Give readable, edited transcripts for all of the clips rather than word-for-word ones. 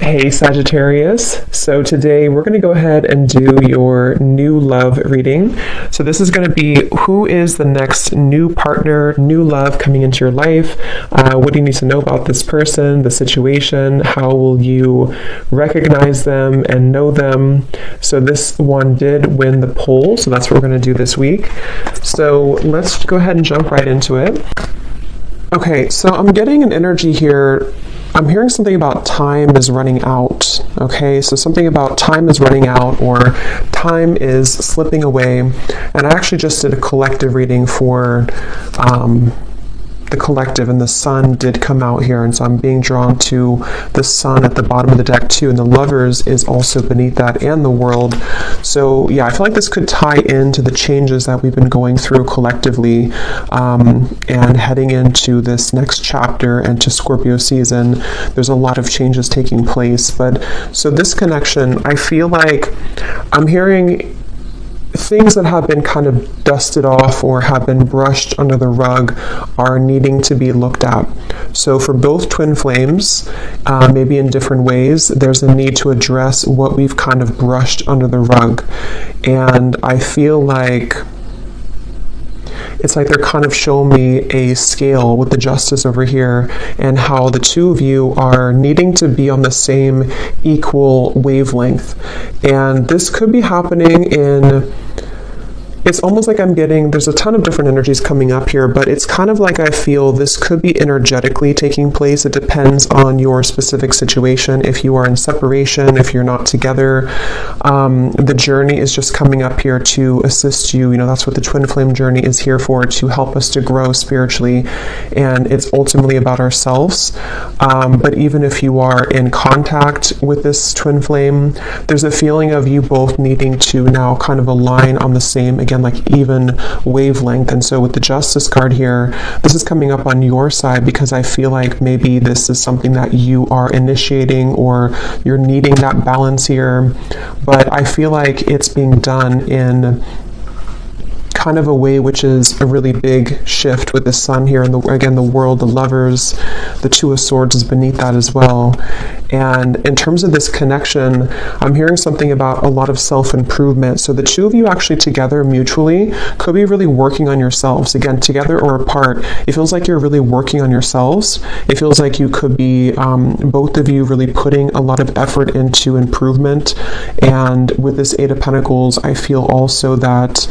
Hey Sagittarius, so today we're going to go ahead and do your new love reading. So this is going to be who is the next new partner, new love coming into your life. What do you need to know about this person, the situation? How will you recognize them and know them? So this one did win the poll, so that's what we're going to do this week. So let's go ahead and jump right into it. Okay, so I'm getting an energy here. I'm hearing something about time is running out. Okay, so something about time is running out or time is slipping away. And I actually just did a collective reading for the collective, and the sun did come out here, and so I'm being drawn to the sun at the bottom of the deck too, and the lovers is also beneath that, and the world. So yeah, I feel like this could tie into the changes that we've been going through collectively, and heading into this next chapter and to Scorpio season. There's a lot of changes taking place, but so this connection, I feel like I'm hearing things that have been kind of dusted off or have been brushed under the rug are needing to be looked at. So for both twin flames, maybe in different ways, there's a need to address what we've kind of brushed under the rug. And I feel like it's like they're kind of showing me a scale with the justice over here and how the two of you are needing to be on the same equal wavelength. And this could be happening it's almost like I'm getting, there's a ton of different energies coming up here, but it's kind of like I feel this could be energetically taking place. It depends on your specific situation. If you are in separation, if you're not together, the journey is just coming up here to assist you. You know, that's what the twin flame journey is here for, to help us to grow spiritually. And it's ultimately about ourselves. But even if you are in contact with this twin flame, there's a feeling of you both needing to now kind of align on the same, again, like even wavelength. And so with the Justice card here, this is coming up on your side because I feel like maybe this is something that you are initiating or you're needing that balance here. But I feel like it's being done in kind of a way which is a really big shift with the sun here, and again the world, the lovers, the Two of Swords is beneath that as well. And in terms of this connection, I'm hearing something about a lot of self-improvement. So the two of you actually together mutually could be really working on yourselves, again together or apart. It feels like you're really working on yourselves. It feels like you could be both of you really putting a lot of effort into improvement. And with this Eight of Pentacles, I feel also that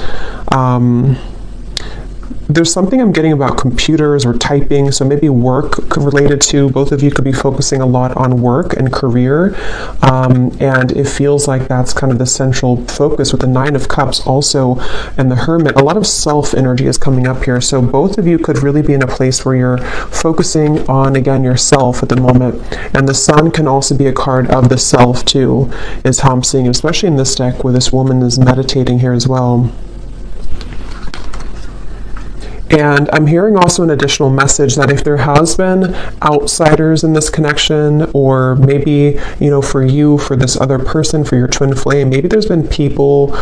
there's something I'm getting about computers or typing, so maybe work related to, both of you could be focusing a lot on work and career, and it feels like that's kind of the central focus with the Nine of Cups also, and the Hermit. A lot of self energy is coming up here, so both of you could really be in a place where you're focusing on, again, yourself at the moment. And the Sun can also be a card of the self too, is how I'm seeing, especially in this deck where this woman is meditating here as well. And I'm hearing also an additional message that if there has been outsiders in this connection, or maybe, you know, for you, for this other person, for your twin flame, maybe there's been people,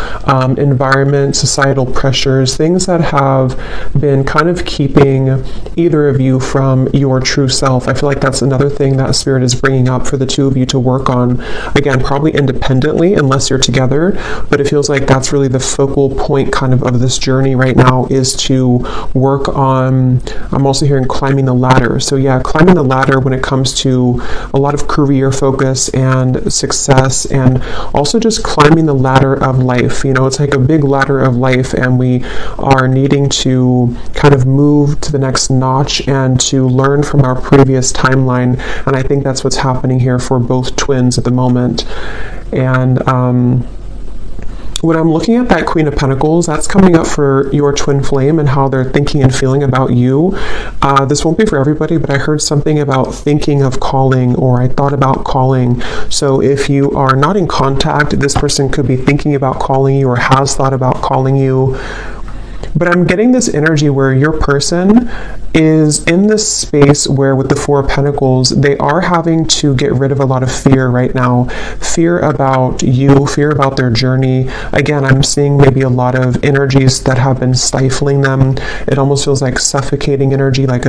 environment, societal pressures, things that have been kind of keeping either of you from your true self. I feel like that's another thing that Spirit is bringing up for the two of you to work on. Again, probably independently unless you're together, but it feels like that's really the focal point kind of this journey right now, is to work on, I'm also hearing climbing the ladder. So yeah, climbing the ladder when it comes to a lot of career focus and success, and also just climbing the ladder of life. You know, it's like a big ladder of life, and we are needing to kind of move to the next notch and to learn from our previous timeline. And I think that's what's happening here for both twins at the moment. And when I'm looking at that Queen of Pentacles, that's coming up for your twin flame and how they're thinking and feeling about you. This won't be for everybody, but I heard something about thinking of calling, or I thought about calling. So if you are not in contact, this person could be thinking about calling you or has thought about calling you. But I'm getting this energy where your person is in this space where with the Four of Pentacles, they are having to get rid of a lot of fear right now. Fear about you, fear about their journey. Again, I'm seeing maybe a lot of energies that have been stifling them. It almost feels like suffocating energy, like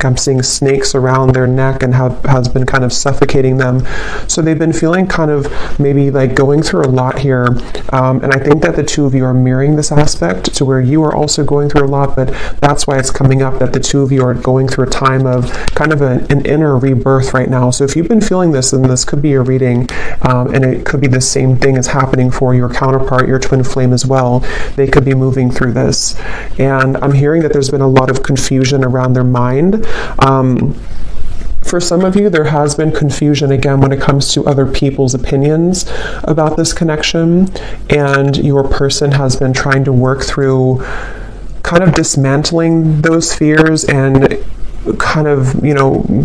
I'm seeing snakes around their neck and has been kind of suffocating them. So they've been feeling kind of maybe like going through a lot here. And I think that the two of you are mirroring this aspect to where you are also going through a lot, but that's why it's coming up that the two of you are going through a time of kind of an inner rebirth right now. So if you've been feeling this, then this could be a reading, and it could be the same thing as happening for your counterpart, your twin flame as well. They could be moving through this. And I'm hearing that there's been a lot of confusion around their mind. For some of you, there has been confusion, again, when it comes to other people's opinions about this connection, and your person has been trying to work through kind of dismantling those fears and kind of,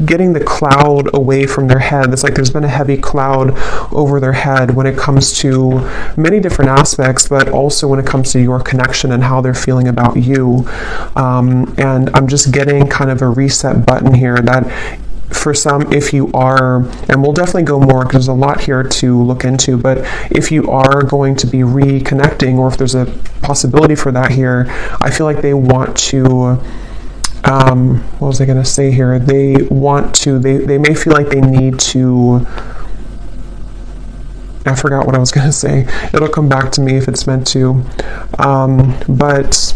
getting the cloud away from their head. It's like there's been a heavy cloud over their head when it comes to many different aspects, but also when it comes to your connection and how they're feeling about you. And I'm just getting kind of a reset button here that for some, if you are, and we'll definitely go more because there's a lot here to look into, but if you are going to be reconnecting, or if there's a possibility for that here, I feel like they want to, what was I going to say here? They may feel like they need to, I forgot what I was going to say. It'll come back to me if it's meant to. But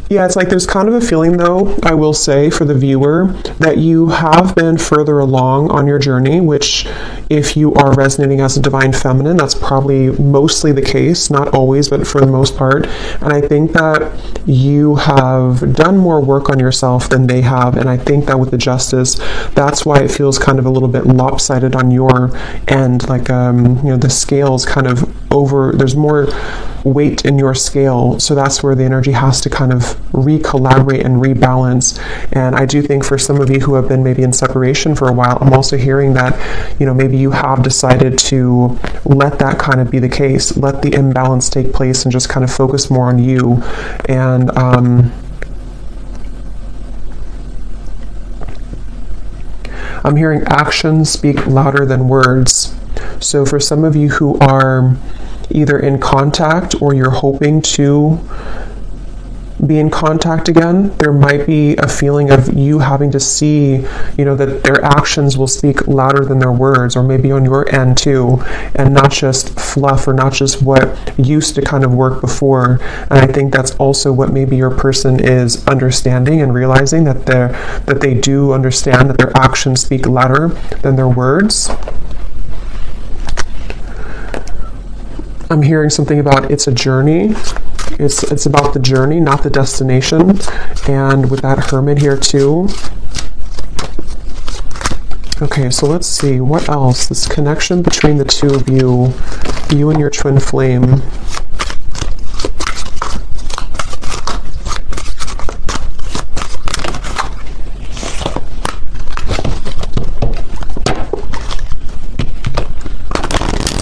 yeah, it's like there's kind of a feeling, though, I will say, for the viewer, that you have been further along on your journey, which if you are resonating as a divine feminine, that's probably mostly the case, not always, but for the most part. And I think that you have done more work on yourself than they have. And I think that with the Justice, that's why it feels kind of a little bit lopsided on your end. Like, the scale's kind of over, there's more weight in your scale. So that's where the energy has to kind of re-collaborate and rebalance. And I do think for some of you who have been maybe in separation for a while, I'm also hearing that, maybe you have decided to let that kind of be the case, let the imbalance take place and just kind of focus more on you. And I'm hearing actions speak louder than words. So for some of you who are either in contact or you're hoping to be in contact again, there might be a feeling of you having to see, that their actions will speak louder than their words, or maybe on your end too, and not just fluff or not just what used to kind of work before. And I think that's also what maybe your person is understanding and realizing that they do understand that their actions speak louder than their words. I'm hearing something about it's a journey. It's about the journey, not the destination. And with that Hermit here too. Okay, so let's see. What else? This connection between the two of you and your twin flame.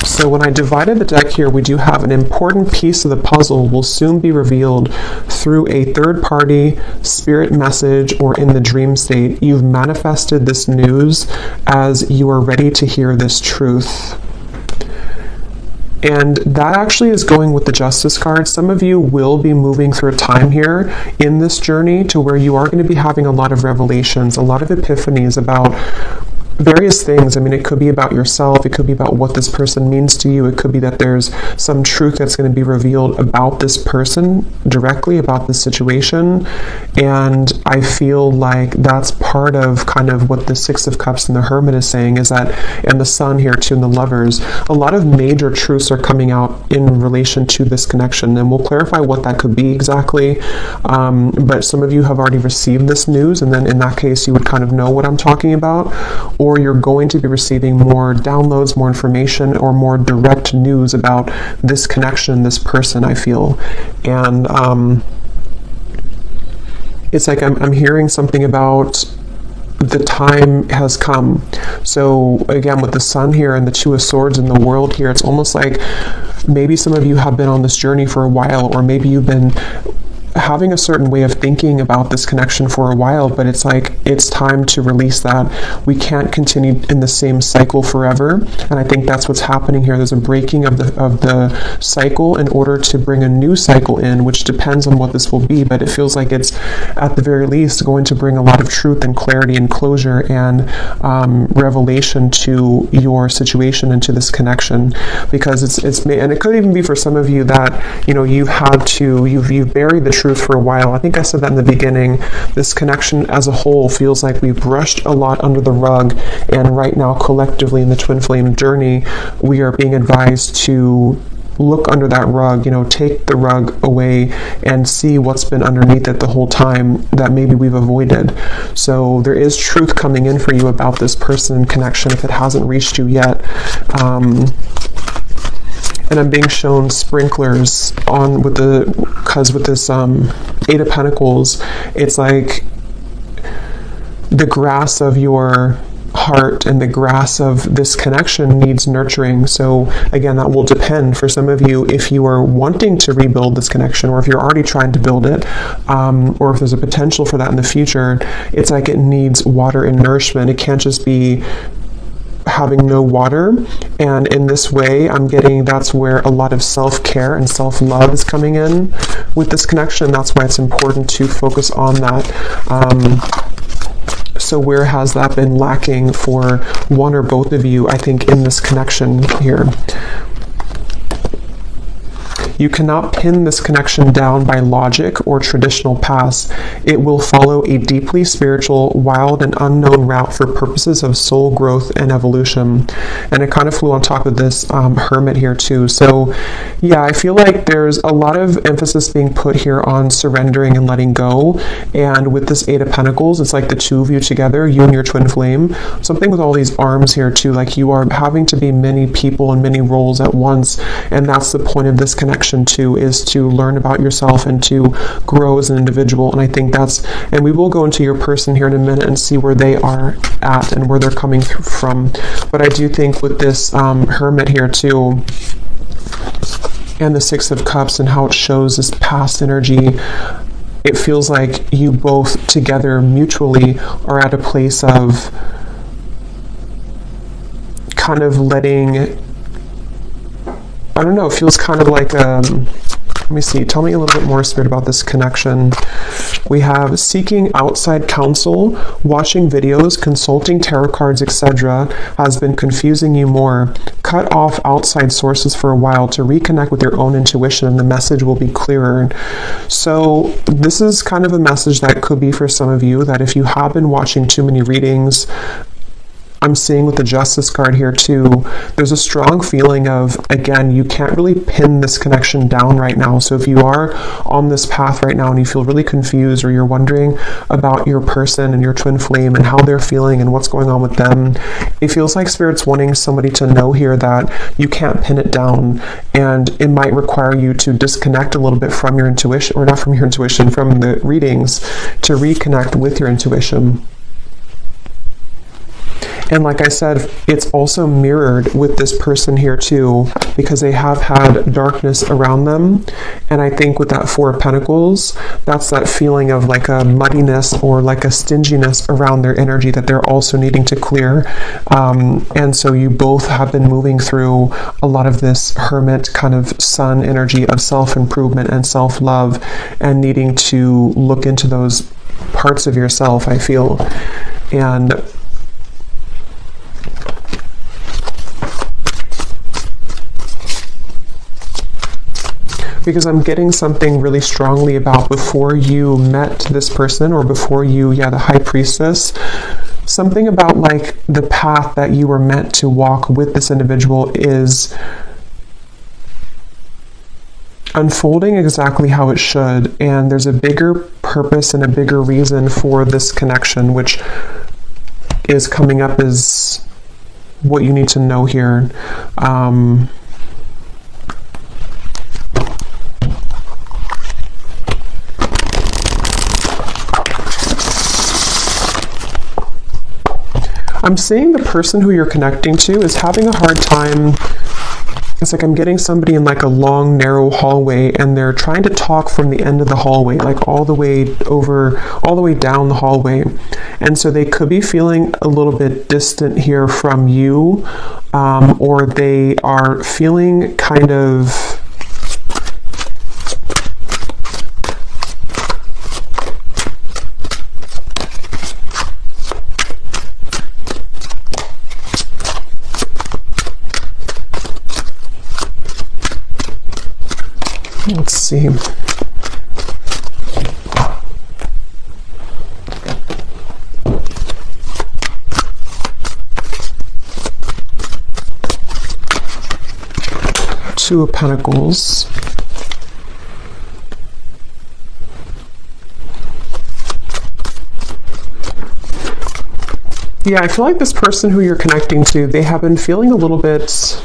So when I divided the deck here, we do have an important piece of the puzzle will soon be revealed through a third-party spirit message or in the dream state. You've manifested this news as you are ready to hear this truth. And that actually is going with the Justice card. Some of you will be moving through a time here in this journey to where you are going to be having a lot of revelations, a lot of epiphanies about various things. I mean, it could be about yourself. It could be about what this person means to you. It could be that there's some truth that's going to be revealed about this person directly, about this situation. And I feel like that's part of kind of what the Six of Cups and the Hermit is saying, is that, and the Sun here too, and the Lovers, a lot of major truths are coming out in relation to this connection. And we'll clarify what that could be exactly. But some of you have already received this news, and then in that case, you would kind of know what I'm talking about. Or you're going to be receiving more downloads, more information, or more direct news about this connection, this person, I feel. And it's like I'm hearing something about the time has come. So again, with the Sun here and the Two of Swords in the World here, it's almost like maybe some of you have been on this journey for a while, or maybe you've been having a certain way of thinking about this connection for a while, but it's like it's time to release that. We can't continue in the same cycle forever, and I think that's what's happening here. There's a breaking of the cycle in order to bring a new cycle in, which depends on what this will be, but it feels like it's at the very least going to bring a lot of truth and clarity and closure and revelation to your situation and to this connection, because it's and it could even be for some of you that, you know, you've buried the truth for a while. I think I said that in the beginning. This connection as a whole feels like we've brushed a lot under the rug, and right now collectively in the twin flame journey, we are being advised to look under that rug, you know, take the rug away and see what's been underneath it the whole time that maybe we've avoided. So there is truth coming in for you about this person and connection if it hasn't reached you yet. And I'm being shown sprinklers on with this Eight of Pentacles, it's like the grass of your heart and the grass of this connection needs nurturing. So again, that will depend for some of you if you are wanting to rebuild this connection, or if you're already trying to build it, or if there's a potential for that in the future. It's like it needs water and nourishment. It can't just be having no water. And in this way, I'm getting that's where a lot of self-care and self-love is coming in with this connection. That's why it's important to focus on that. So where has that been lacking for one or both of you, I think, in this connection here? You cannot pin this connection down by logic or traditional paths. It will follow a deeply spiritual, wild, and unknown route for purposes of soul growth and evolution. And it kind of flew on top of this hermit here too. So yeah, I feel like there's a lot of emphasis being put here on surrendering and letting go. And with this Eight of Pentacles, it's like the two of you together, you and your twin flame. Something with all these arms here too, like you are having to be many people and many roles at once. And that's the point of this connection too, is to learn about yourself and to grow as an individual. And I think and we will go into your person here in a minute and see where they are at and where they're coming from. But I do think with this hermit here too, and the Six of Cups and how it shows this past energy, it feels like you both together mutually are at a place of kind of letting, I don't know, it feels kind of like, let me see, tell me a little bit more, Spirit, about this connection. We have seeking outside counsel, watching videos, consulting tarot cards, etc. has been confusing you more. Cut off outside sources for a while to reconnect with your own intuition, and the message will be clearer. So this is kind of a message that could be for some of you, that if you have been watching too many readings, I'm seeing with the Justice card here too, there's a strong feeling of, again, you can't really pin this connection down right now. So if you are on this path right now and you feel really confused, or you're wondering about your person and your twin flame and how they're feeling and what's going on with them, it feels like Spirit's wanting somebody to know here that you can't pin it down, and it might require you to disconnect a little bit from your intuition, or not from your intuition, from the readings, to reconnect with your intuition. And like I said, it's also mirrored with this person here too, because they have had darkness around them. And I think with that Four of Pentacles, that's that feeling of like a muddiness or like a stinginess around their energy that they're also needing to clear. And so you both have been moving through a lot of this hermit kind of sun energy of self-improvement and self-love, and needing to look into those parts of yourself, I feel. And because I'm getting something really strongly about before you met this person, or before you, the High Priestess, something about like the path that you were meant to walk with this individual is unfolding exactly how it should. And there's a bigger purpose and a bigger reason for this connection, which is coming up as what you need to know here. I'm seeing the person who you're connecting to is having a hard time It's like I'm getting somebody in like a long, narrow hallway, and they're trying to talk from the end of the hallway, like all the way down the hallway. And so they could be feeling a little bit distant here from you, or they are feeling kind of... Let's see. Two of Pentacles. Yeah, I feel like this person who you're connecting to, they have been feeling a little bit...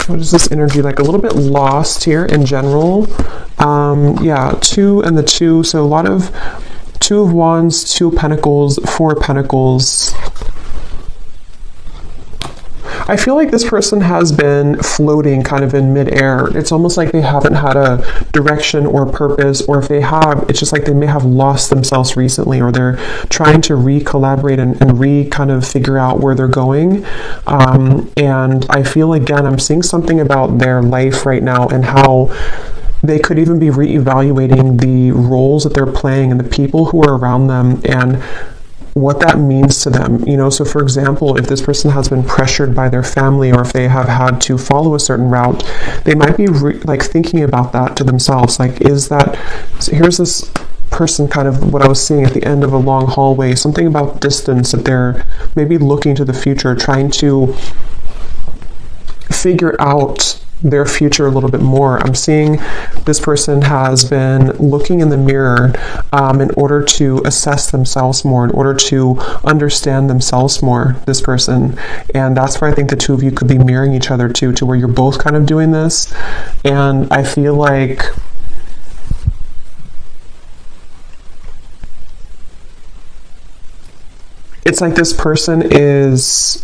What is this energy like? A little bit lost here in general. Yeah, 2 and the 2. So a lot of 2 of Wands, 2 of Pentacles, 4 of Pentacles. I feel like this person has been floating kind of in midair. It's almost like they haven't had a direction or purpose, or if they have, it's just like they may have lost themselves recently, or they're trying to re-collaborate and kind of figure out where they're going. And I feel, again, I'm seeing something about their life right now and how they could even be reevaluating the roles that they're playing and the people who are around them and what that means to them. You know, so for example, if this person has been pressured by their family, or if they have had to follow a certain route, they might be like thinking about that to themselves. Like, is that, so here's this person, kind of what I was seeing at the end of a long hallway, something about distance, that they're maybe looking to the future, trying to figure out their future a little bit more. I'm seeing this person has been looking in the mirror in order to assess themselves more, in order to understand themselves more, this person. And that's where I think the 2 of you could be mirroring each other to where you're both kind of doing this. And I feel like it's like this person is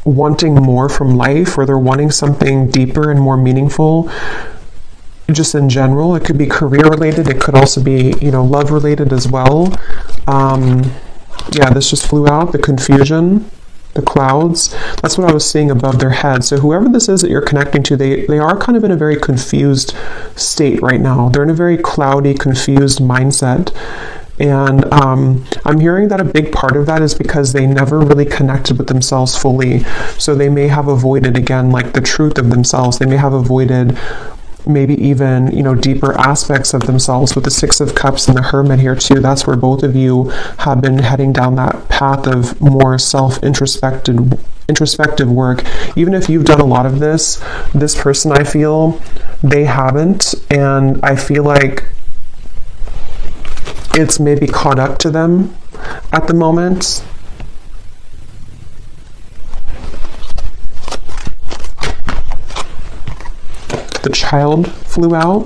wanting more from life, or they're wanting something deeper and more meaningful just in general. It could be career related, it could also be, you know, love related as well. Yeah, this just flew out, the confusion, the clouds. That's what I was seeing above their head. So whoever this is that you're connecting to, they are kind of in a very confused state right now. They're in a very cloudy, confused mindset. And I'm hearing that a big part of that is because they never really connected with themselves fully. So they may have avoided, again, like the truth of themselves. They may have avoided maybe even, you know, deeper aspects of themselves. With the 6 of Cups and the Hermit here too, that's where both of you have been heading down that path of more introspective work. Even if you've done a lot of this person, I feel, they haven't. And I feel like it's maybe caught up to them at the moment. The Child flew out.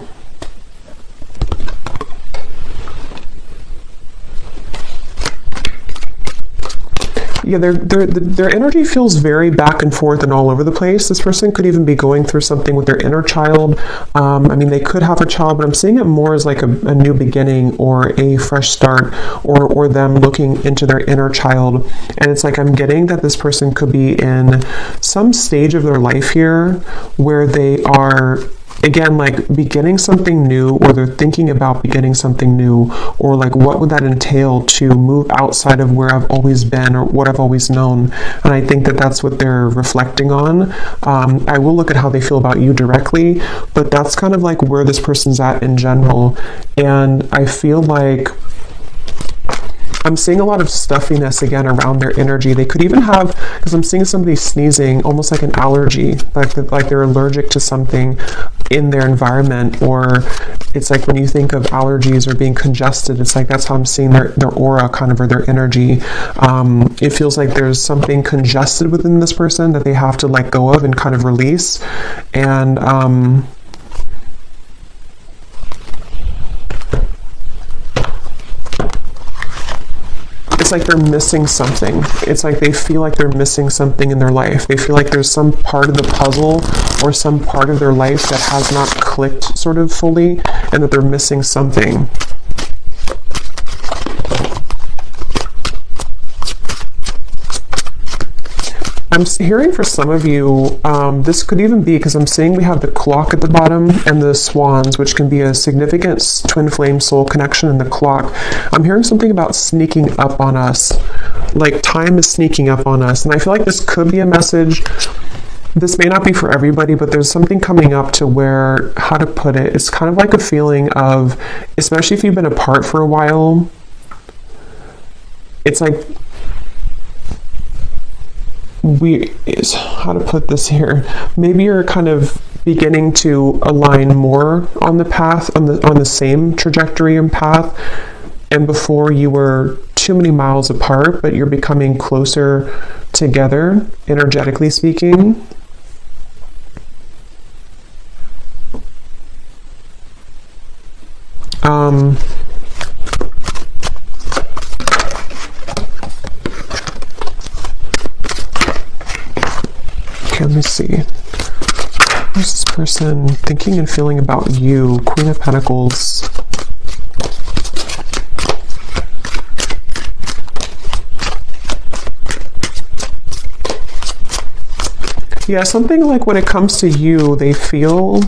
Yeah, their energy feels very back and forth and all over the place. This person could even be going through something with their inner child. I mean, they could have a child, but I'm seeing it more as like a new beginning or a fresh start, or them looking into their inner child. And it's like I'm getting that this person could be in some stage of their life here where they are, again, like beginning something new, or they're thinking about beginning something new, or like what would that entail to move outside of where I've always been or what I've always known. And I think that that's what they're reflecting on. I will look at how they feel about you directly, but that's kind of like where this person's at in general. And I feel like I'm seeing a lot of stuffiness again around their energy. They could even have, because I'm seeing somebody sneezing, almost like an allergy, like they're allergic to something in their environment. Or it's like when you think of allergies or being congested, it's like that's how I'm seeing their aura kind of, or their energy. It feels like there's something congested within this person that they have to let go of and kind of release. And it's like they're missing something. It's like they feel like they're missing something in their life. They feel like there's some part of the puzzle or some part of their life that has not clicked sort of fully, and that they're missing something. I'm hearing for some of you, this could even be because I'm seeing we have the clock at the bottom and the swans, which can be a significant twin flame soul connection in the clock. I'm hearing something about sneaking up on us, like time is sneaking up on us. And I feel like this could be a message. This may not be for everybody, but there's something coming up to where, how to put it, it's kind of like a feeling of, especially if you've been apart for a while, it's like, how to put this here, maybe you're kind of beginning to align more on the path, on the same trajectory and path, and before you were too many miles apart, but you're becoming closer together, energetically speaking. Okay, let me see. What's this person thinking and feeling about you? Queen of Pentacles. Yeah, something like when it comes to you, they feel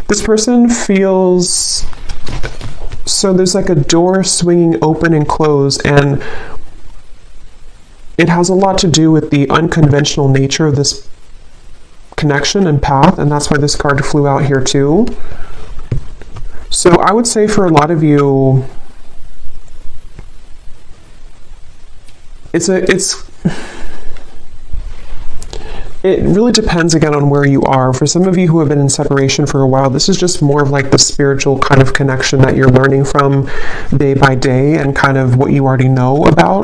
this person feels, so there's like a door swinging open and closed, and it has a lot to do with the unconventional nature of this connection and path, and that's why this card flew out here too. So I would say for a lot of you, it really depends again on where you are. For some of you who have been in separation for a while, this is just more of like the spiritual kind of connection that you're learning from day by day and kind of what you already know about,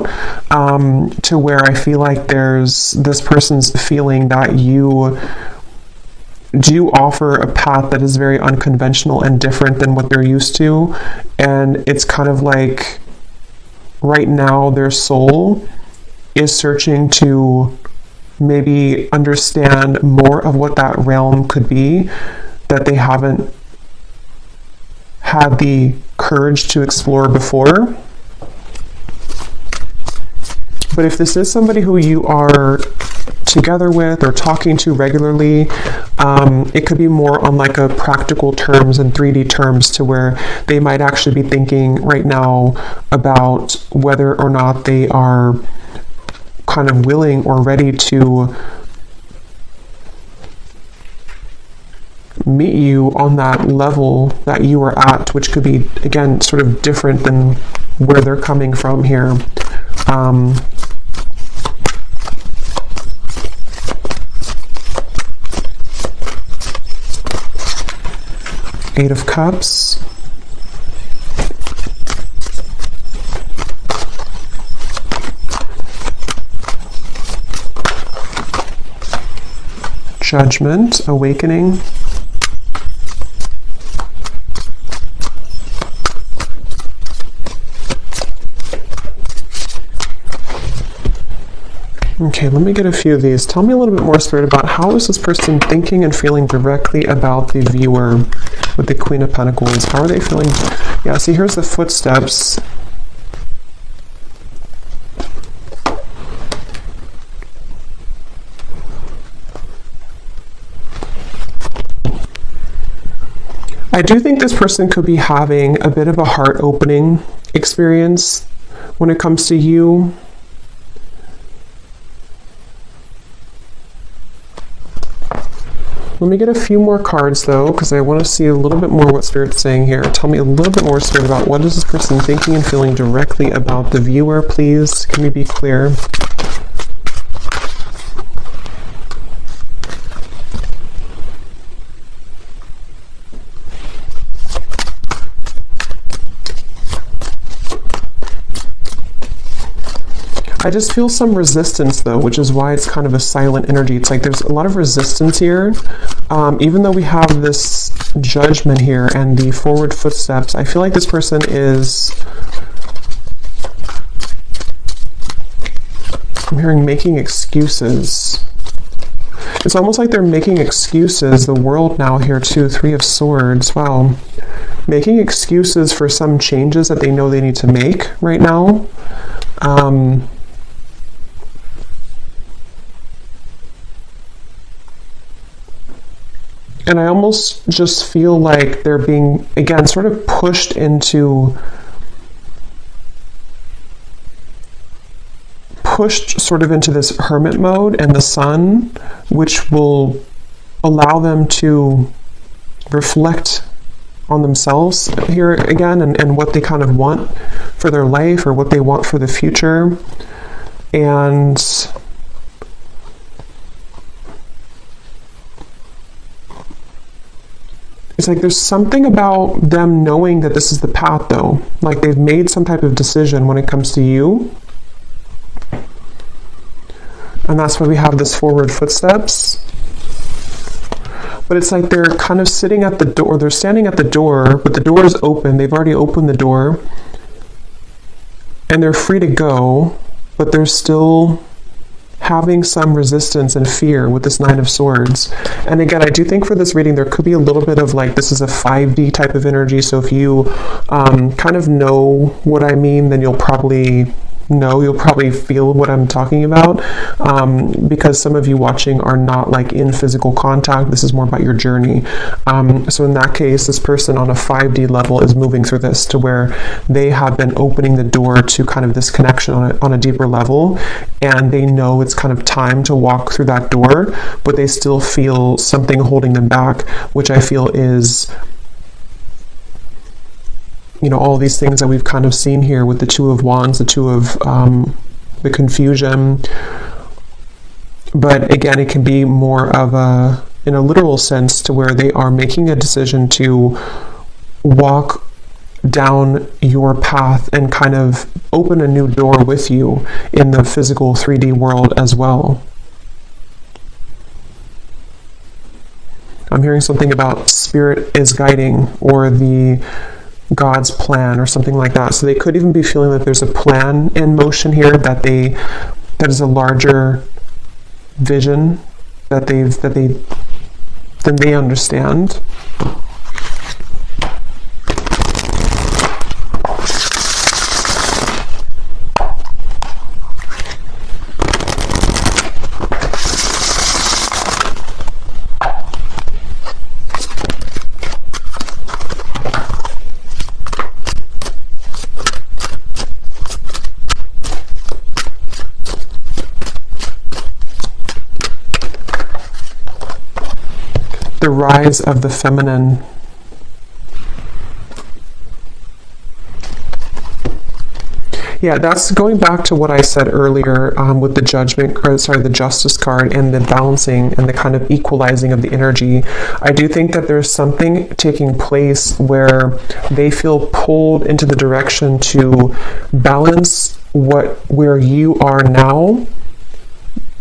to where I feel like there's this person's feeling that you do offer a path that is very unconventional and different than what they're used to. And it's kind of like right now their soul is searching to maybe understand more of what that realm could be that they haven't had the courage to explore before. But if this is somebody who you are together with or talking to regularly, it could be more on like a practical terms and 3D terms, to where they might actually be thinking right now about whether or not they are kind of willing or ready to meet you on that level that you are at, which could be, again, sort of different than where they're coming from here. Eight of Cups. Judgment, Awakening. Okay, let me get a few of these. Tell me a little bit more, Spirit, about how is this person thinking and feeling directly about the viewer with the Queen of Pentacles? How are they feeling? Yeah, see, here's the footsteps. I do think this person could be having a bit of a heart-opening experience when it comes to you. Let me get a few more cards, though, because I want to see a little bit more what Spirit's saying here. Tell me a little bit more, Spirit, about what is this person thinking and feeling directly about the viewer, please. Can we be clear? I just feel some resistance though, which is why it's kind of a silent energy. It's like there's a lot of resistance here. Even though we have this judgment here and the forward footsteps, I feel like this person is, I'm hearing making excuses. It's almost like they're making excuses. The world now here too, 3 of Swords. Wow. Making excuses for some changes that they know they need to make right now. And I almost just feel like they're being, again, sort of pushed sort of into this hermit mode and the sun, which will allow them to reflect on themselves here again and what they kind of want for their life or what they want for the future. And it's like there's something about them knowing that this is the path though. Like they've made some type of decision when it comes to you. And that's why we have this forward footsteps. But it's like they're kind of sitting at the door, they're standing at the door, but the door is open. They've already opened the door. And they're free to go, but they're still having some resistance and fear with this 9 of Swords. And again, I do think for this reading, there could be a little bit of like, this is a 5D type of energy. So if you kind of know what I mean, then you'll probably feel what I'm talking about, because some of you watching are not like in physical contact. This is more about your journey. So in that case, this person on a 5D level is moving through this to where they have been opening the door to kind of this connection on a deeper level, and they know it's kind of time to walk through that door, but they still feel something holding them back, which I feel is, you know, all these things that we've kind of seen here with the 2 of Wands, the 2 of the confusion. But again, it can be more of a, in a literal sense, to where they are making a decision to walk down your path and kind of open a new door with you in the physical 3D world as well. I'm hearing something about spirit is guiding, or the God's plan or something like that. So they could even be feeling that there's a plan in motion here, that is a larger vision that they understand. The rise of the feminine. Yeah, that's going back to what I said earlier with the the Justice card and the balancing and the kind of equalizing of the energy. I do think that there's something taking place where they feel pulled into the direction to balance where you are now,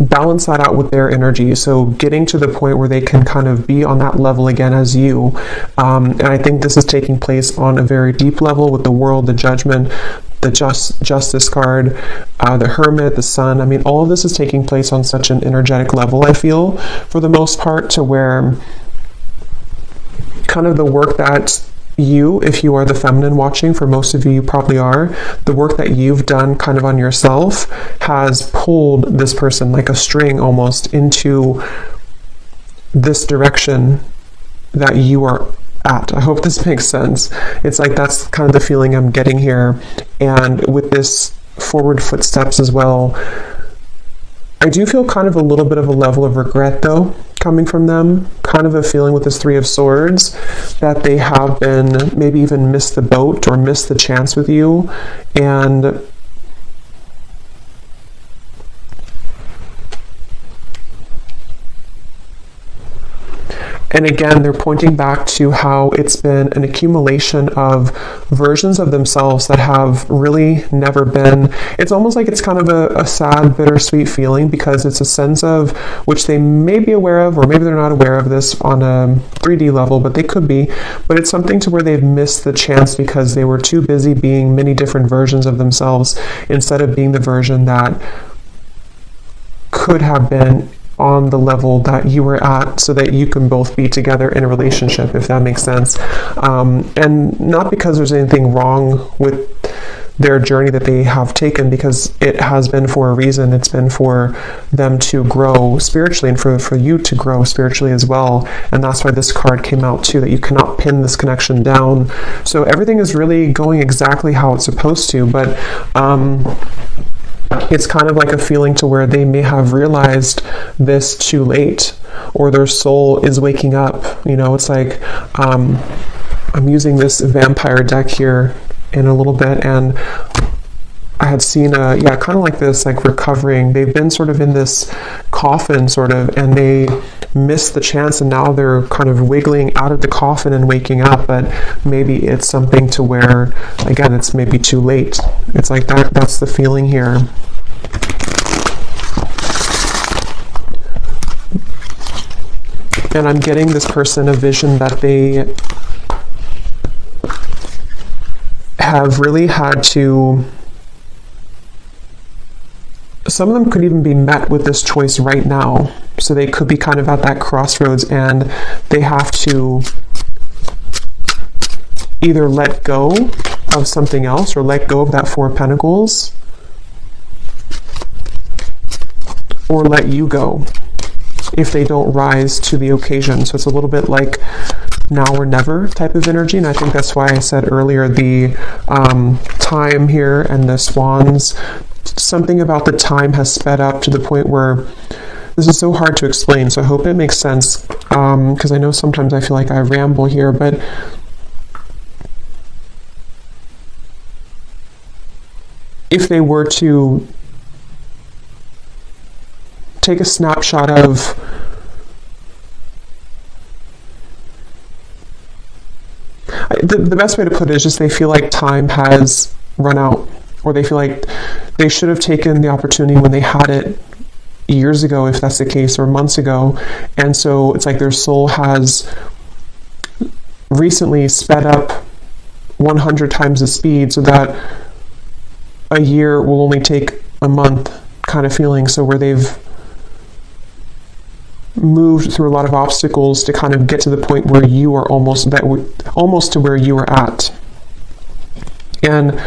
balance that out with their energy. So getting to the point where they can kind of be on that level again as you. And I think this is taking place on a very deep level with the World, the Judgment, the Justice card, the Hermit, the Sun. I mean, all of this is taking place on such an energetic level, I feel, for the most part, to where kind of the work that you, if you are the feminine watching, for most of you, you probably are, the work that you've done kind of on yourself has pulled this person like a string almost into this direction that you are at. I hope this makes sense. It's like that's kind of the feeling I'm getting here. And with this forward footsteps as well, I do feel kind of a little bit of a level of regret though coming from them, kind of a feeling with this 3 of Swords that they have been maybe even missed the boat or missed the chance with you. And And again, they're pointing back to how it's been an accumulation of versions of themselves that have really never been. It's almost like it's kind of a sad, bittersweet feeling, because it's a sense of, which they may be aware of, or maybe they're not aware of this on a 3D level, but they could be. But it's something to where they've missed the chance because they were too busy being many different versions of themselves instead of being the version that could have been on the level that you were at, so that you can both be together in a relationship, if that makes sense. And not because there's anything wrong with their journey that they have taken, because it has been for a reason. It's been for them to grow spiritually, and for you to grow spiritually as well. And that's why this card came out too, that you cannot pin this connection down. So everything is really going exactly how it's supposed to, but it's kind of like a feeling to where they may have realized this too late, or their soul is waking up. You know, it's like, I'm using this vampire deck here in a little bit, and I had seen kind of like this, like recovering. They've been sort of in this coffin sort of, and they missed the chance, and now they're kind of wiggling out of the coffin and waking up. But maybe it's something to where, again, it's maybe too late. It's like that's the feeling here. And I'm getting this person a vision that they have really had to, some of them could even be met with this choice right now. So they could be kind of at that crossroads, and they have to either let go of something else, or let go of that Four of Pentacles, or let you go if they don't rise to the occasion. So it's a little bit like now or never type of energy. And I think that's why I said earlier, the time here and the swans, something about the time has sped up to the point where this is so hard to explain. So I hope it makes sense, because I know sometimes I feel like I ramble here, but if they were to take a snapshot of the best way to put it is just they feel like time has run out, or they feel like they should have taken the opportunity when they had it years ago, if that's the case, or months ago. And so it's like their soul has recently sped up 100 times the speed, so that a year will only take a month kind of feeling. So where they've moved through a lot of obstacles to kind of get to the point where you are almost to where you were at. And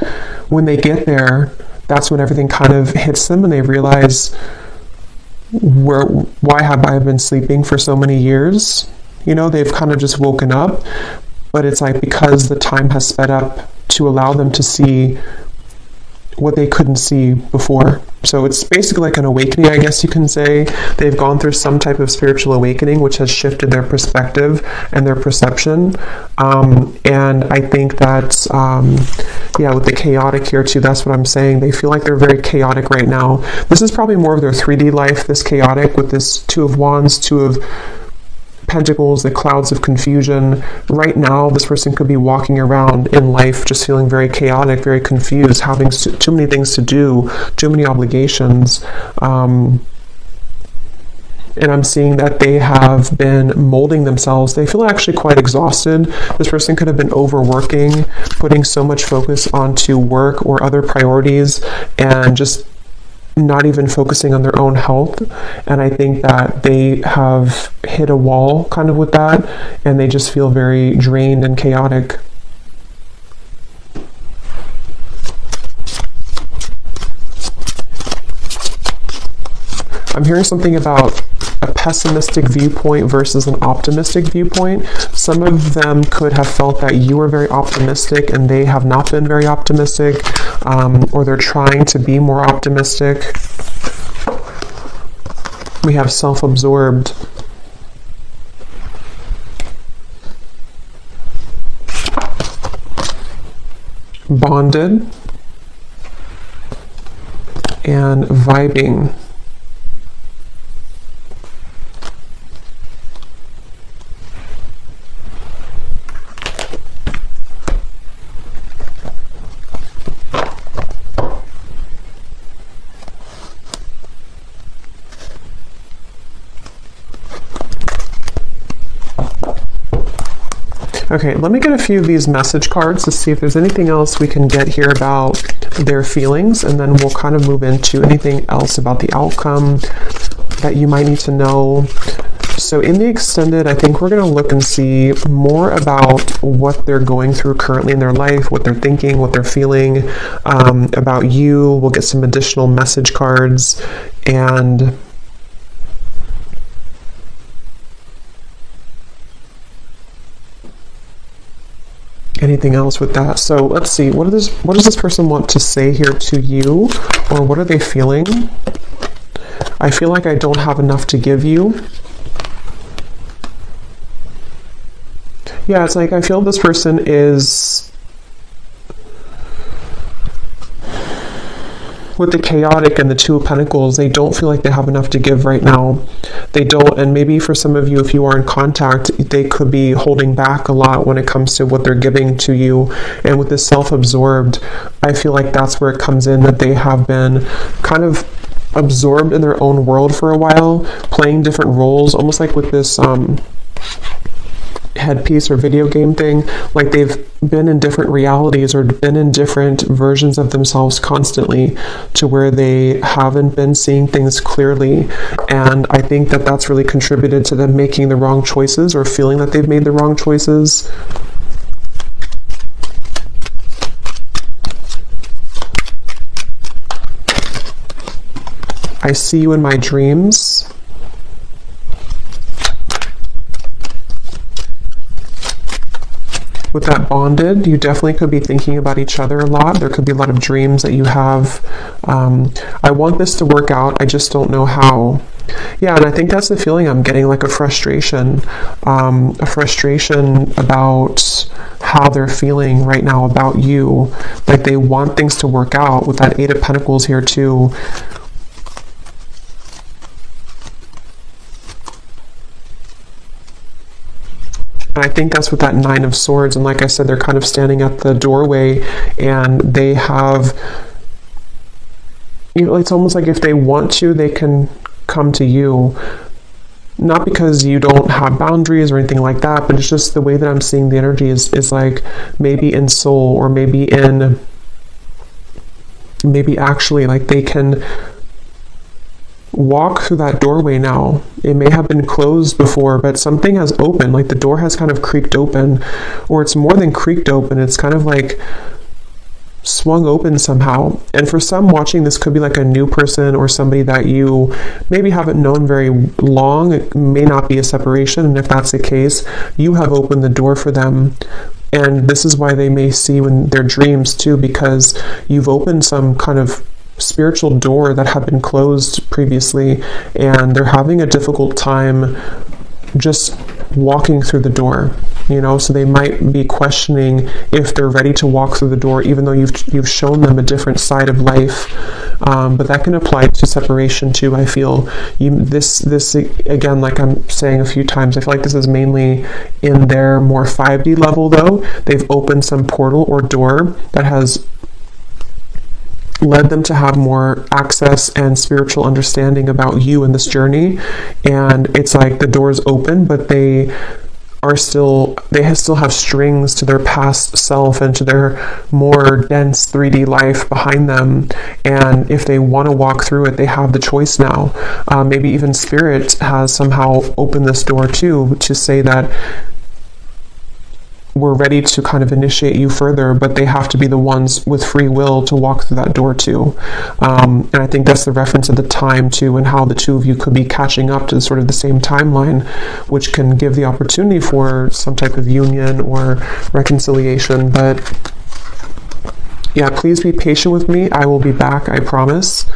when they get there, that's when everything kind of hits them, and they realize, why have I been sleeping for so many years? You know, they've kind of just woken up, but it's like because the time has sped up to allow them to see what they couldn't see before. So it's basically like an awakening, I guess you can say. They've gone through some type of spiritual awakening, which has shifted their perspective and their perception. And I think that's, with the chaotic here too, that's what I'm saying. They feel like they're very chaotic right now. This is probably more of their 3D life, this chaotic, with this Two of Wands, Two of Pentacles, the clouds of confusion. Right now, this person could be walking around in life just feeling very chaotic, very confused, having too many things to do, too many obligations. And I'm seeing that they have been molding themselves. They feel actually quite exhausted. This person could have been overworking, putting so much focus onto work or other priorities, and just not even focusing on their own health. And I think that they have hit a wall kind of with that, and they just feel very drained and chaotic. I'm hearing something about a pessimistic viewpoint versus an optimistic viewpoint. Some of them could have felt that you were very optimistic and they have not been very optimistic, or they're trying to be more optimistic. We have self-absorbed. Bonded. And vibing. Okay, let me get a few of these message cards to see if there's anything else we can get here about their feelings, and then we'll kind of move into anything else about the outcome that you might need to know. So in the extended, I think we're going to look and see more about what they're going through currently in their life, what they're thinking, what they're feeling about you. We'll get some additional message cards, and anything else with that. So let's see, what does this person want to say here to you, or what are they feeling? I feel like I don't have enough to give you. Yeah, it's like I feel this person is, with the chaotic and the Two of Pentacles, they don't feel like they have enough to give right now. They don't, and maybe for some of you, if you are in contact, they could be holding back a lot when it comes to what they're giving to you. And with this self-absorbed, I feel like that's where it comes in, that they have been kind of absorbed in their own world for a while, playing different roles, almost like with this headpiece or video game thing, like they've been in different realities or been in different versions of themselves constantly, to where they haven't been seeing things clearly. And I think that that's really contributed to them making the wrong choices, or feeling that they've made the wrong choices. I see you in my dreams. With that bonded, you definitely could be thinking about each other a lot. There could be a lot of dreams that you have. I want this to work out, I just don't know how. Yeah, and I think that's the feeling I'm getting, like a frustration about how they're feeling right now about you. Like they want things to work out, with that Eight of Pentacles here too. And I think that's with that Nine of Swords. And like I said, they're kind of standing at the doorway, and they have, you know, it's almost like if they want to, they can come to you. Not because you don't have boundaries or anything like that, but it's just the way that I'm seeing the energy is like maybe in soul, or maybe actually like they can walk through that doorway now. It may have been closed before, but something has opened, like the door has kind of creaked open, or it's more than creaked open, it's kind of like swung open somehow. And for some watching, this could be like a new person, or somebody that you maybe haven't known very long. It may not be a separation, and if that's the case, you have opened the door for them. And this is why they may see you in their dreams too, because you've opened some kind of spiritual door that had been closed previously, and they're having a difficult time just walking through the door, you know. So they might be questioning if they're ready to walk through the door, even though you've shown them a different side of life. But that can apply to separation too. I feel this again, like I'm saying a few times, I feel like this is mainly in their more 5D level though. They've opened some portal or door that has led them to have more access and spiritual understanding about you in this journey. And it's like the door's open, but they still have strings to their past self and to their more dense 3D life behind them. And if they want to walk through it, they have the choice now. Maybe even Spirit has somehow opened this door too, to say that we're ready to kind of initiate you further, but they have to be the ones with free will to walk through that door too. And I think that's the reference of the time too, and how the two of you could be catching up to sort of the same timeline, which can give the opportunity for some type of union or reconciliation. But yeah, please be patient with me. I will be back, I promise.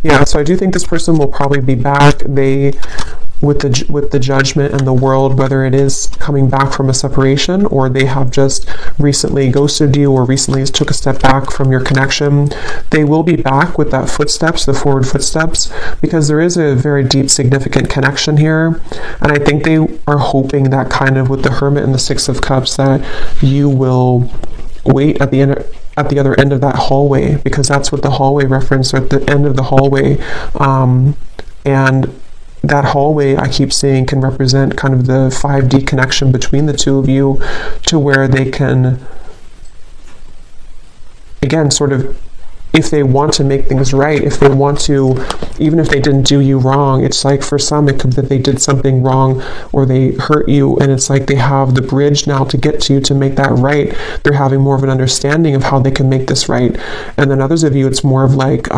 Yeah, so I do think this person will probably be back. They, with the Judgment and the World, whether it is coming back from a separation, or they have just recently ghosted you, or recently took a step back from your connection, they will be back with that footsteps, the forward footsteps, because there is a very deep, significant connection here. And I think they are hoping that kind of with the Hermit and the Six of Cups, that you will wait at the other end of that hallway, because that's what the hallway reference, or at the end of the hallway. And that hallway I keep saying can represent kind of the 5D connection between the two of you, to where they can, again, sort of, if they want to make things right, if they want to, even if they didn't do you wrong, it's like for some it could be that they did something wrong or they hurt you, and it's like they have the bridge now to get to you to make that right. They're having more of an understanding of how they can make this right. And then others of you, it's more of like,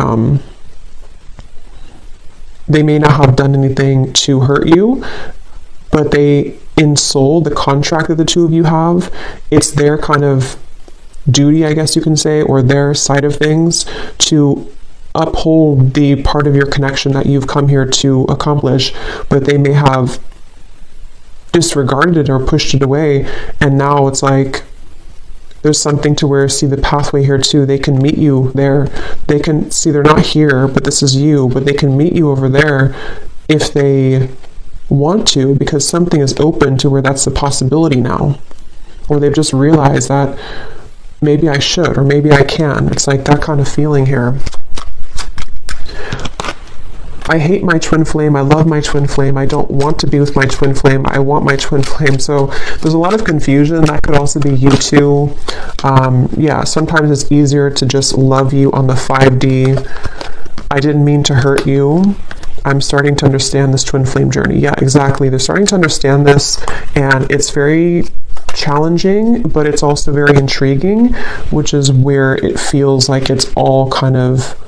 they may not have done anything to hurt you, but they, in soul, the contract that the two of you have, it's their kind of duty, I guess you can say, or their side of things, to uphold the part of your connection that you've come here to accomplish, but they may have disregarded it or pushed it away, and now it's like there's something to where, see the pathway here too, they can meet you there. They can see they're not here, but this is you, but they can meet you over there if they want to, because something is open to where that's a possibility now, or they've just realized that maybe I should, or maybe I can. It's like that kind of feeling here. I hate my twin flame. I love my twin flame. I don't want to be with my twin flame. I want my twin flame. So there's a lot of confusion. That could also be you too. Yeah, sometimes it's easier to just love you on the 5D. I didn't mean to hurt you. I'm starting to understand this twin flame journey. Yeah, exactly. They're starting to understand this, and it's very challenging, but it's also very intriguing, which is where it feels like it's all kind of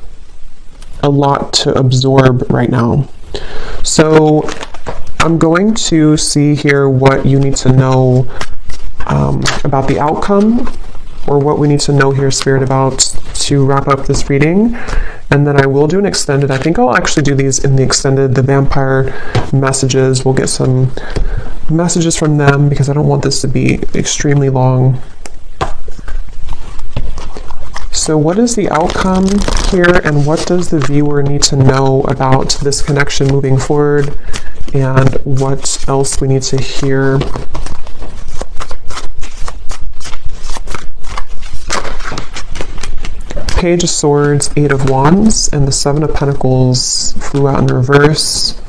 a lot to absorb right now. So I'm going to see here what you need to know about the outcome, or what we need to know here, Spirit, about to wrap up this reading. And then I will do an extended. I think I'll actually do these in the extended, the vampire messages. We'll get some messages from them because I don't want this to be extremely long. So what is the outcome here, and what does the viewer need to know about this connection moving forward, and what else we need to hear? Page of Swords, Eight of Wands, and the Seven of Pentacles flew out in reverse.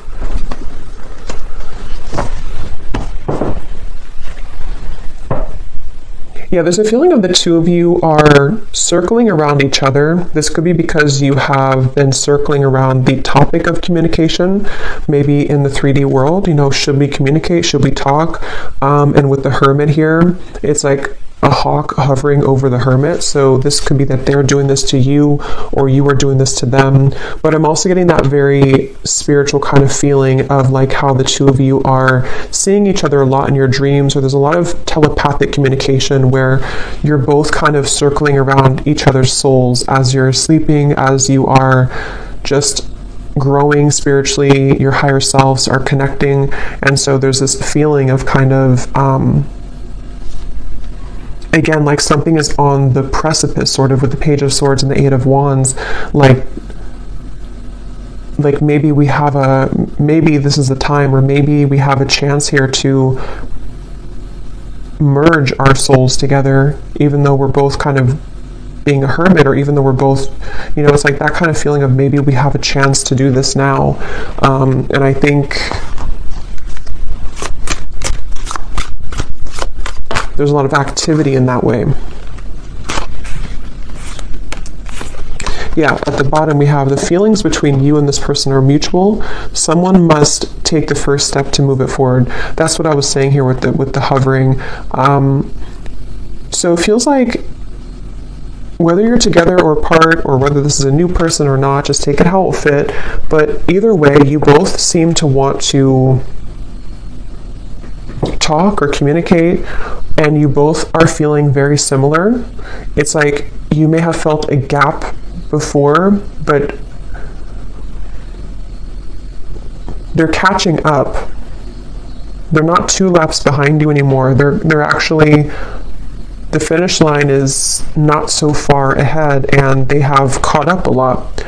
Yeah, there's a feeling of the two of you are circling around each other. This could be because you have been circling around the topic of communication, maybe in the 3D world. You know, should we communicate? Should we talk? And with the Hermit here, it's like a hawk hovering over the Hermit. So this could be that they're doing this to you, or you are doing this to them. But I'm also getting that very spiritual kind of feeling of like how the two of you are seeing each other a lot in your dreams, or there's a lot of telepathic communication where you're both kind of circling around each other's souls as you're sleeping, as you are just growing spiritually, your higher selves are connecting. And so there's this feeling of kind of again, like something is on the precipice, sort of, with the Page of Swords and the Eight of Wands. Like maybe we have maybe this is the time, or maybe we have a chance here to merge our souls together, even though we're both kind of being a hermit, or even though we're both, you know, it's like that kind of feeling of maybe we have a chance to do this now. And I think there's a lot of activity in that way. Yeah, at the bottom we have the feelings between you and this person are mutual. Someone must take the first step to move it forward. That's what I was saying here with the hovering. So it feels like whether you're together or apart, or whether this is a new person or not, just take it how it will fit. But either way, you both seem to want to talk or communicate, and you both are feeling very similar. It's like you may have felt a gap before, but they're catching up. They're not 2 laps behind you anymore. They're actually, the finish line is not so far ahead, and they have caught up a lot.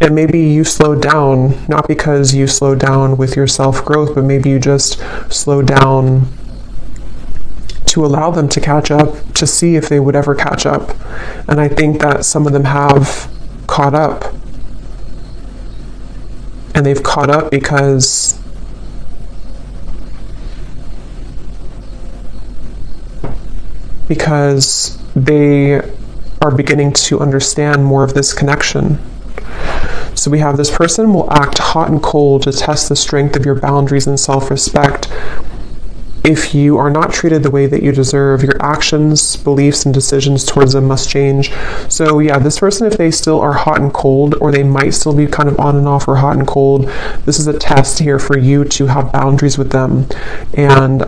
And maybe you slowed down, not because you slowed down with your self-growth, but maybe you just slowed down to allow them to catch up, to see if they would ever catch up. And I think that some of them have caught up. and they've caught up because they are beginning to understand more of this connection. So we have this person will act hot and cold to test the strength of your boundaries and self-respect. If you are not treated the way that you deserve, your actions, beliefs, and decisions towards them must change. So yeah, this person, if they still are hot and cold, or they might still be kind of on and off or hot and cold, this is a test here for you to have boundaries with them. And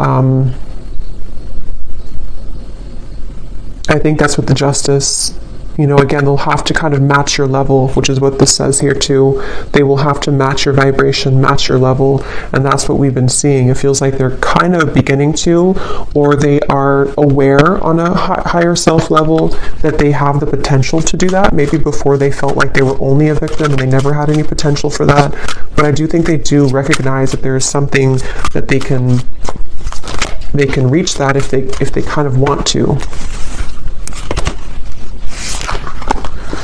I think that's what the Justice, again, they'll have to kind of match your level, which is what this says here too. They will have to match your vibration, match your level, and that's what we've been seeing. It feels like they're kind of beginning to, or they are aware on a higher self level that they have the potential to do that. Maybe before they felt like they were only a victim and they never had any potential for that. But I do think they do recognize that there is something that they can reach that if they kind of want to.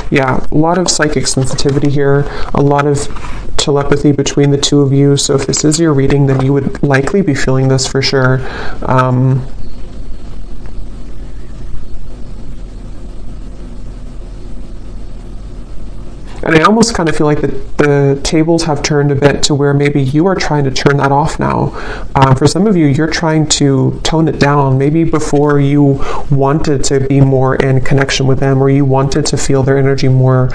Yeah, a lot of psychic sensitivity here, a lot of telepathy between the two of you. So if this is your reading, then you would likely be feeling this for sure. And I almost kind of feel like the tables have turned a bit to where maybe you are trying to turn that off now. For some of you, you're trying to tone it down. Maybe before you wanted to be more in connection with them, or you wanted to feel their energy more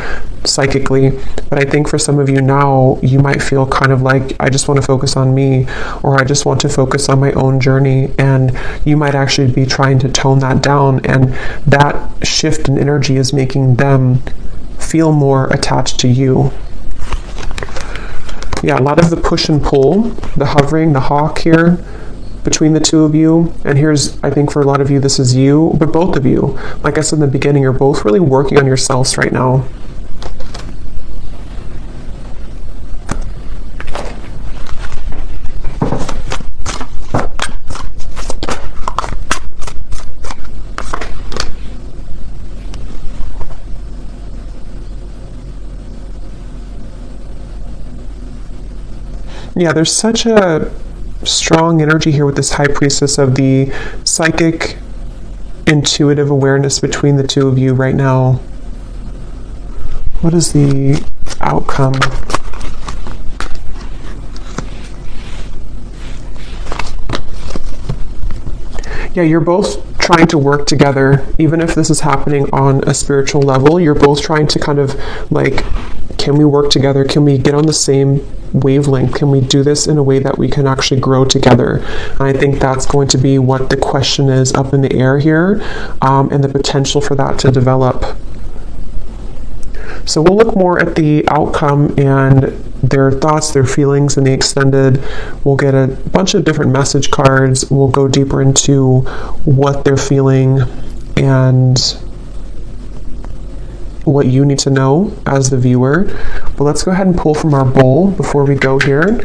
psychically. But I think for some of you now, you might feel kind of like, I just want to focus on me, or I just want to focus on my own journey. And you might actually be trying to tone that down. And that shift in energy is making them feel more attached to you. Yeah, a lot of the push and pull, the hovering, the hawk here between the two of you. And here's, I think for a lot of you, this is you, but both of you, like I said in the beginning, you're both really working on yourselves right now. Yeah, there's such a strong energy here with this High Priestess of the psychic, intuitive awareness between the two of you right now. What is the outcome? Yeah, you're both trying to work together. Even if this is happening on a spiritual level, you're both trying to kind of like, can we work together? Can we get on the same wavelength? Can we do this in a way that we can actually grow together? And I think that's going to be what the question is up in the air here, and the potential for that to develop. So we'll look more at the outcome and their thoughts, their feelings in the extended. We'll get a bunch of different message cards. We'll go deeper into what they're feeling and what you need to know as the viewer. But let's go ahead and pull from our bowl before we go here.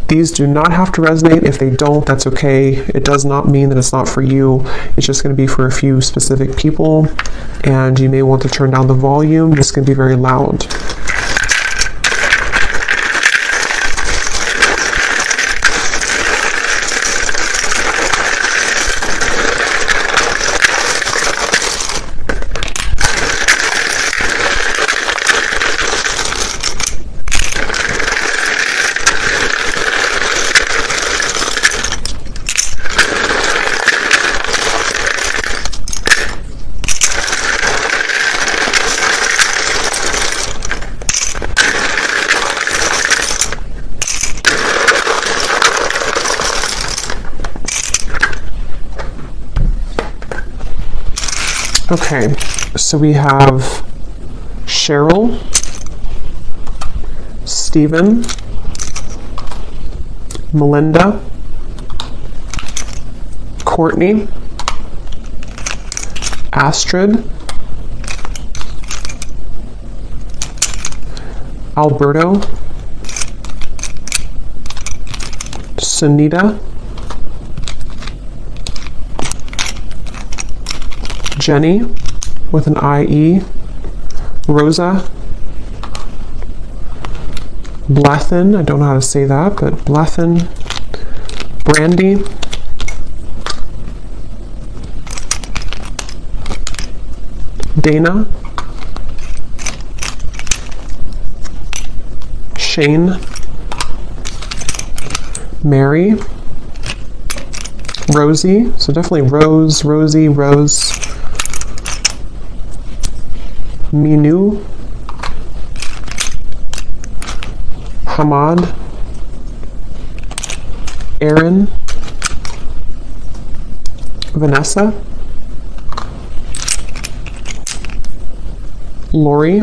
These do not have to resonate. If they don't, that's okay. It does not mean that it's not for you. It's just going to be for a few specific people, and you may want to turn down the volume. This can be very loud. Okay, so we have Cheryl, Stephen, Melinda, Courtney, Astrid, Alberto, Sunita, Jenny with an IE, Rosa, Blethen, I don't know how to say that, but Blethen, Brandy, Dana, Shane, Mary, Rosie, so definitely Rose, Rosie, Rose, Minu, Hamad, Aaron, Vanessa, Lori,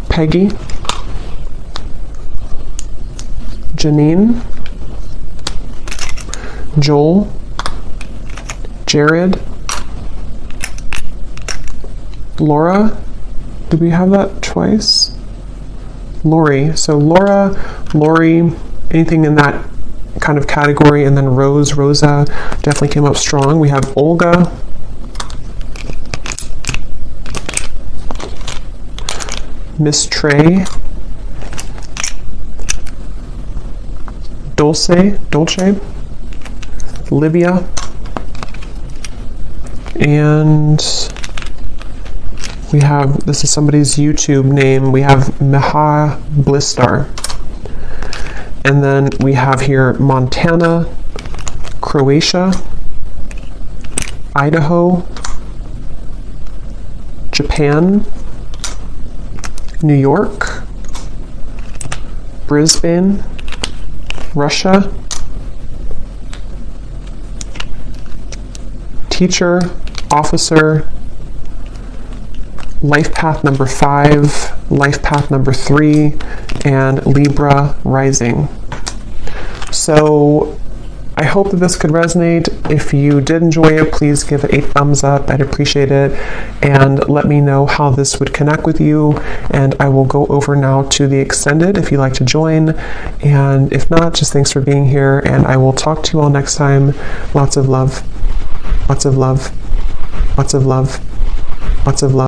Peggy, Janine, Joel, Jared, Laura, did we have that twice? Lori, so Laura, Lori, anything in that kind of category, and then Rose, Rosa definitely came up strong. We have Olga, Miss Trey, Dolce, Livia, and we have, this is somebody's YouTube name, we have Meha Blistar. And then we have here Montana, Croatia, Idaho, Japan, New York, Brisbane, Russia, teacher, officer, life path number 5, life path number 3, and Libra rising. So I hope that this could resonate. If you did enjoy it, please give it a thumbs up. I'd appreciate it. And let me know how this would connect with you. And I will go over now to the extended if you'd like to join. And if not, just thanks for being here. And I will talk to you all next time. Lots of love. Lots of love. Lots of love. Lots of love.